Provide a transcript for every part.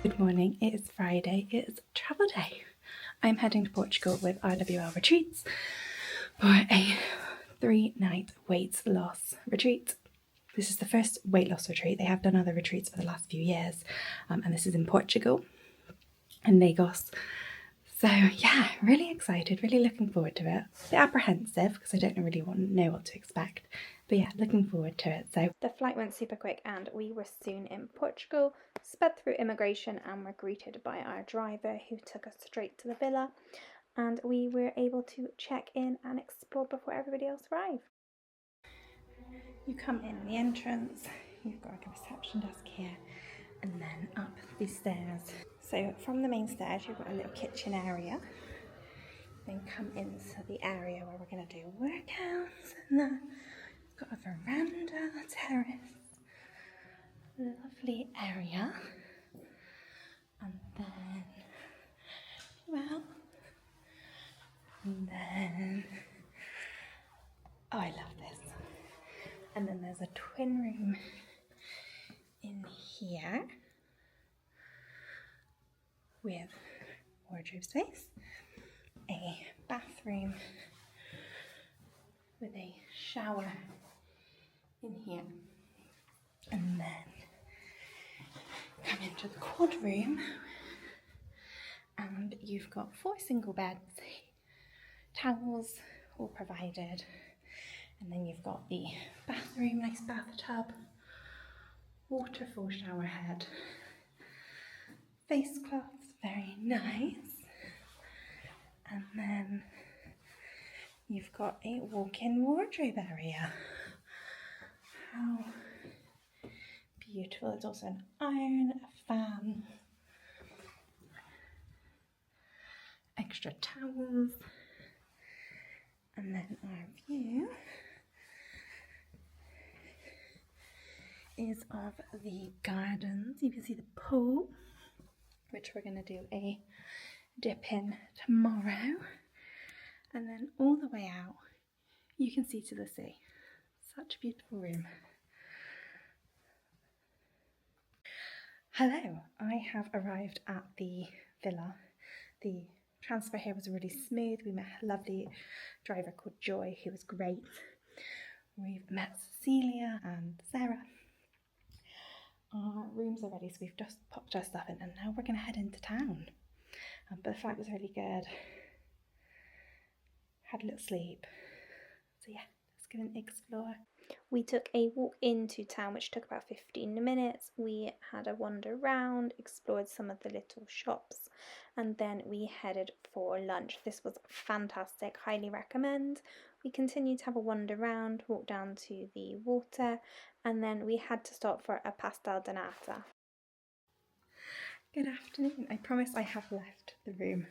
Good morning, it is Friday, it is travel day. I'm heading to Portugal with RWL Retreats for a 3-night weight loss retreat. This is the first weight loss retreat. They have done other retreats for the last few years, and this is in Portugal, in Lagos. So yeah, really excited, really looking forward to it. A bit apprehensive because I don't really know what to expect, but yeah, looking forward to it. So the flight went super quick and we were soon in Portugal, sped through immigration and were greeted by our driver who took us straight to the villa, and we were able to check in and explore before everybody else arrived. You come in the entrance, you've got like a reception desk here, and then up these stairs. So from the main stairs, you've got a little kitchen area. Then come into the area where we're going to do workouts, and then we've got a veranda, terrace, lovely area. And then, oh, I love this. And then there's a twin room in here with wardrobe space, a bathroom with a shower in here, and then come into the quad room and you've got 4 single beds, towels all provided, and then you've got the bathroom, nice bathtub, waterfall shower head, face cloths, very nice, and then you've got a walk-in wardrobe area. How beautiful. There's also an iron, a fan, extra towels, and then our view is of the gardens. You can see the pool, which we're going to do a dip in tomorrow, and then all the way out you can see to the sea. Such a beautiful room. Hello, I have arrived at the villa. The transfer here was really smooth. We met a lovely driver called Joy, who was great. We've met Cecilia and Sarah. Our rooms are ready, so we've just popped our stuff in, and now we're going to head into town. But the flight was really good. Had a little sleep. So yeah, let's go and explore. We took a walk into town, which took about 15 minutes. We had a wander around, explored some of the little shops, and then we headed for lunch. This was fantastic, highly recommend. We continued to have a wander around, walked down to the water, and then we had to stop for a pastel de nata. Good afternoon. I promise I have left the room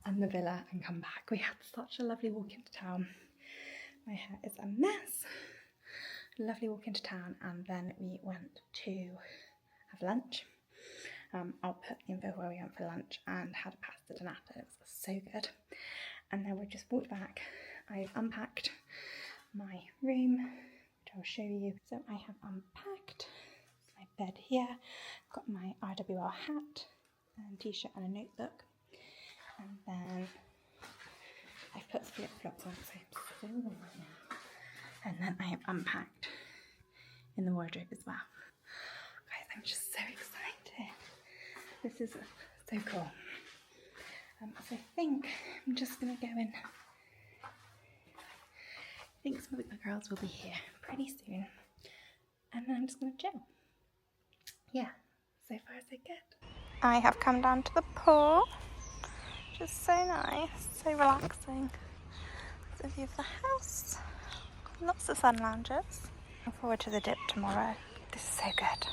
and the villa and come back. We had such a lovely walk into town. My hair is a mess. Lovely walk into town, and then we went to have lunch. I'll put the info where we went for lunch, and had a pasta de nata. It was so good. And then we just walked back. I've unpacked my room, which I'll show you. So I have unpacked my bed here. I've got my RWL hat and t-shirt and a notebook. And then I've put flip-flops on because I'm so warm right now. And then I have unpacked in the wardrobe as well. Guys, I'm just so excited. This is so cool. So I think I'm just going to go in. I think some of the girls will be here pretty soon. And then I'm just going to chill. Yeah, so far so good. I have come down to the pool. Just so nice, so relaxing. There's a view of the house. Lots of sun lounges. Looking forward to the dip tomorrow. This is so good.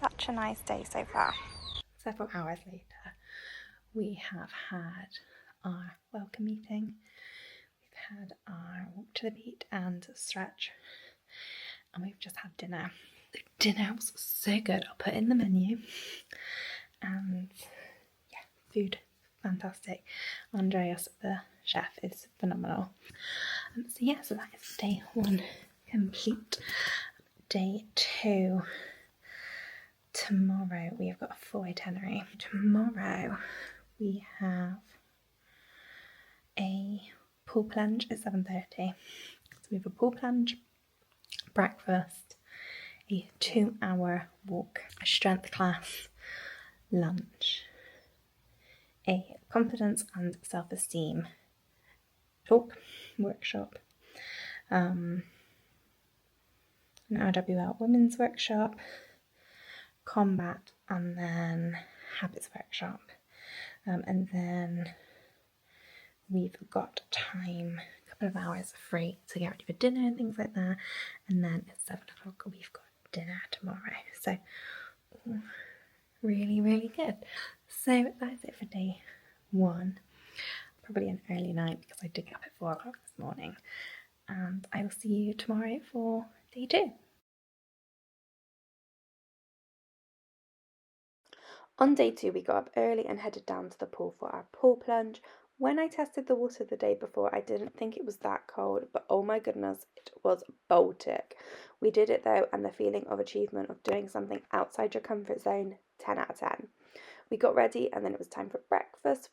Such a nice day so far. Several hours later, we have had our welcome meeting. We've had our walk to the beach and stretch. And we've just had dinner. The dinner was so good. I'll put in the menu. And yeah, food, fantastic. Andreas, the chef, is phenomenal. So yeah, so that is day 1 complete. Day 2 tomorrow we have got a full itinerary. Tomorrow we have a pool plunge at 7:30. So we have a pool plunge, breakfast, a 2-hour walk, a strength class, lunch, a confidence and self-esteem talk, workshop, an RWL women's workshop, combat, and then habits workshop. And then we've got time, a couple of hours free to get ready for dinner and things like that. And then at 7 o'clock we've got dinner tomorrow. So really, really good. So that's it for day 1. Probably an early night because I did get up at 4 o'clock this morning. And I will see you tomorrow for day 2. On day 2, we got up early and headed down to the pool for our pool plunge. When I tested the water the day before, I didn't think it was that cold, but oh my goodness, it was Baltic. We did it though, and the feeling of achievement of doing something outside your comfort zone, 10 out of 10. We got ready and then it was time for breakfast.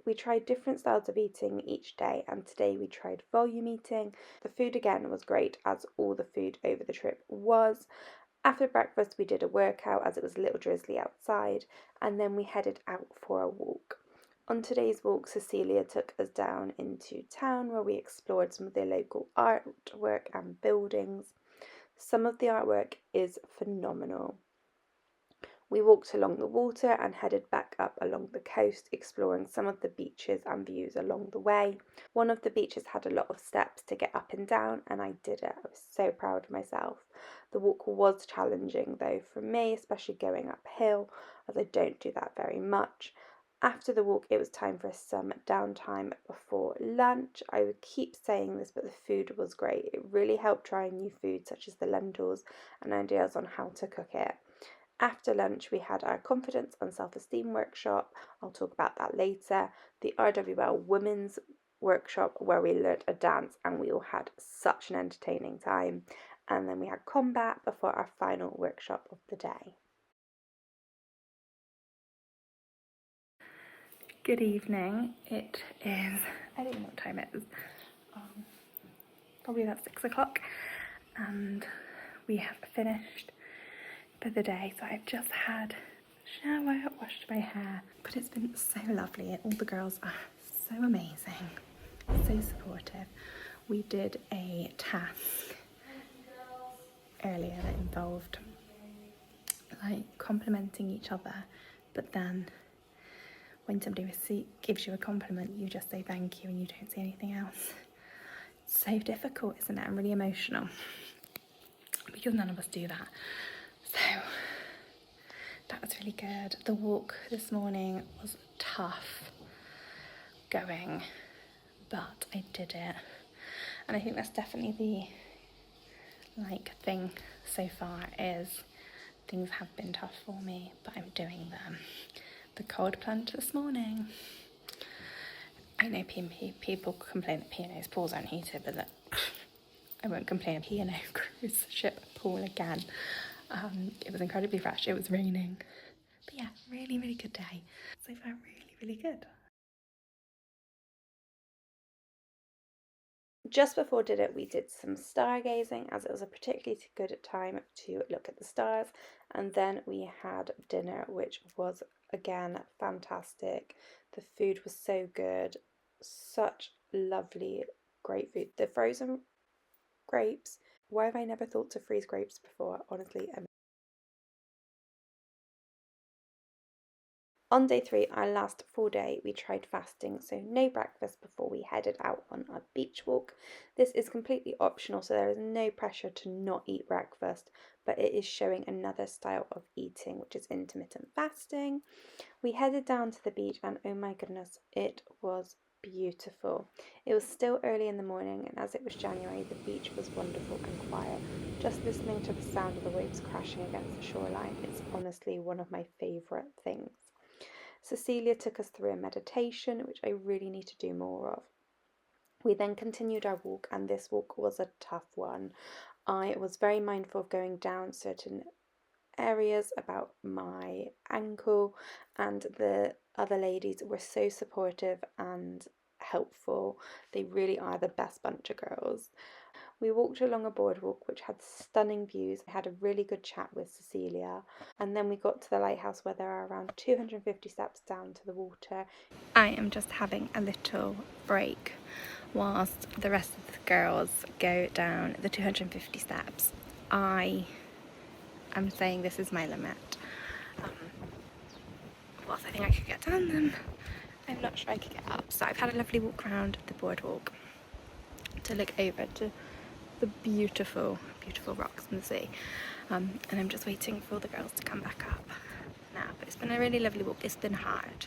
We tried different styles of eating each day, and today we tried volume eating. The food again was great, as all the food over the trip was. After breakfast we did a workout as it was a little drizzly outside, and then we headed out for a walk. On today's walk, Cecilia took us down into town where we explored some of the local artwork and buildings. Some of the artwork is phenomenal. We walked along the water and headed back up along the coast, exploring some of the beaches and views along the way. One of the beaches had a lot of steps to get up and down, and I did it. I was so proud of myself. The walk was challenging though for me, especially going uphill, as I don't do that very much. After the walk, it was time for some downtime before lunch. I would keep saying this, but the food was great. It really helped trying new food such as the lentils and ideas on how to cook it. After lunch, we had our confidence and self-esteem workshop. I'll talk about that later. The RWL women's workshop where we learnt a dance, and we all had such an entertaining time. And then we had combat before our final workshop of the day. Good evening. It is, I don't know what time it is, probably about 6 o'clock, and we have finished for the day. So I've just had a shower, washed my hair, but it's been so lovely. All the girls are so amazing, so supportive. We did a task earlier that involved like complimenting each other, but then when somebody gives you a compliment, you just say thank you and you don't say anything else. It's so difficult, isn't it? I'm really emotional because none of us do that. So that was really good. The walk this morning was tough going, but I did it. And I think that's definitely the thing so far is things have been tough for me, but I'm doing them. The cold plunge this morning. I know people complain that P&O's pools aren't heated, but I won't complain. A P&O cruise ship pool again. It was incredibly fresh. It was raining. But yeah, really, really good day. So far, really, really good. Just before dinner, we did some stargazing, as it was a particularly good time to look at the stars. And then we had dinner, which was, again, fantastic. The food was so good. Such lovely, great food. The frozen grapes. Why have I never thought to freeze grapes before? Honestly, on day 3, our last full day, we tried fasting, so no breakfast before we headed out on our beach walk. This is completely optional, so there is no pressure to not eat breakfast, but it is showing another style of eating, which is intermittent fasting. We headed down to the beach, and oh my goodness, it was beautiful. It was still early in the morning, and as it was January, the beach was wonderful and quiet. Just listening to the sound of the waves crashing against the shoreline, it's honestly one of my favourite things. Cecilia took us through a meditation, which I really need to do more of. We then continued our walk, and this walk was a tough one. I was very mindful of going down certain areas, about my ankle, and the other ladies were so supportive and helpful. They really are the best bunch of girls. We walked along a boardwalk which had stunning views. I had a really good chat with Cecilia, and then we got to the lighthouse where there are around 250 steps down to the water. I am just having a little break whilst the rest of the girls go down the 250 steps. I am saying this is my limit. Whilst I think I could get down them, I'm not sure I could get up. So I've had a lovely walk around the boardwalk to look over to the beautiful, beautiful rocks in the sea. And I'm just waiting for all the girls to come back up now. But it's been a really lovely walk. It's been hard.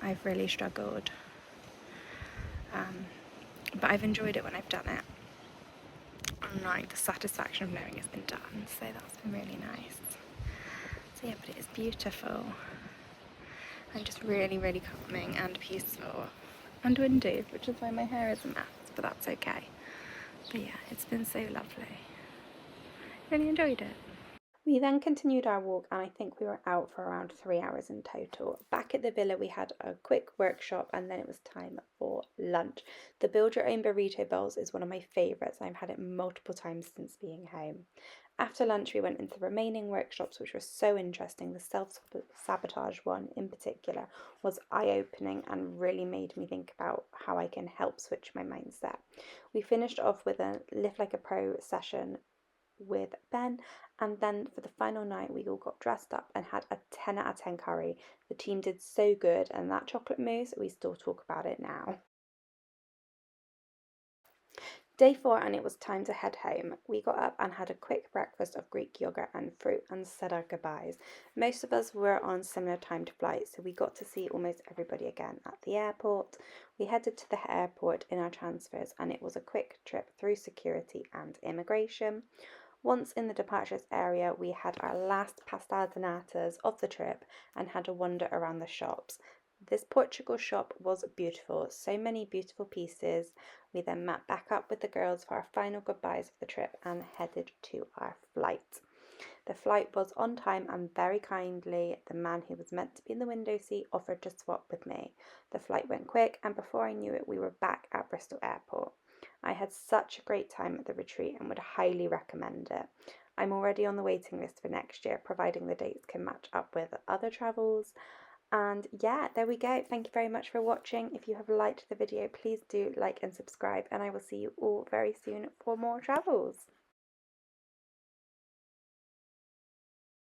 I've really struggled. But I've enjoyed it when I've done it. And like the satisfaction of knowing it's been done. So that's been really nice. So yeah, but it is beautiful. And just really, really calming and peaceful. And windy, which is why my hair is a mess. But that's okay. But yeah, it's been so lovely. Really enjoyed it. We then continued our walk, and I think we were out for around 3 hours in total. Back at the villa, we had a quick workshop, and then it was time for lunch. The Build Your Own Burrito Bowls is one of my favourites. I've had it multiple times since being home. After lunch, we went into the remaining workshops, which were so interesting. The self-sabotage one in particular was eye-opening and really made me think about how I can help switch my mindset. We finished off with a Lift Like a Pro session with Ben, and then for the final night we all got dressed up and had a 10 out of 10 curry. The team did so good, and that chocolate mousse, we still talk about it now. Day 4, and it was time to head home. We got up and had a quick breakfast of Greek yogurt and fruit and said our goodbyes. Most of us were on similar timed flights, so we got to see almost everybody again at the airport. We headed to the airport in our transfers, and it was a quick trip through security and immigration. Once in the departures area, we had our last pastel de natas of the trip and had a wander around the shops. This Portugal shop was beautiful, so many beautiful pieces. We then met back up with the girls for our final goodbyes of the trip and headed to our flight. The flight was on time, and very kindly, the man who was meant to be in the window seat offered to swap with me. The flight went quick, and before I knew it, we were back at Bristol Airport. I had such a great time at the retreat and would highly recommend it. I'm already on the waiting list for next year, providing the dates can match up with other travels. And yeah, there we go. Thank you very much for watching. If you have liked the video, please do like and subscribe, and I will see you all very soon for more travels.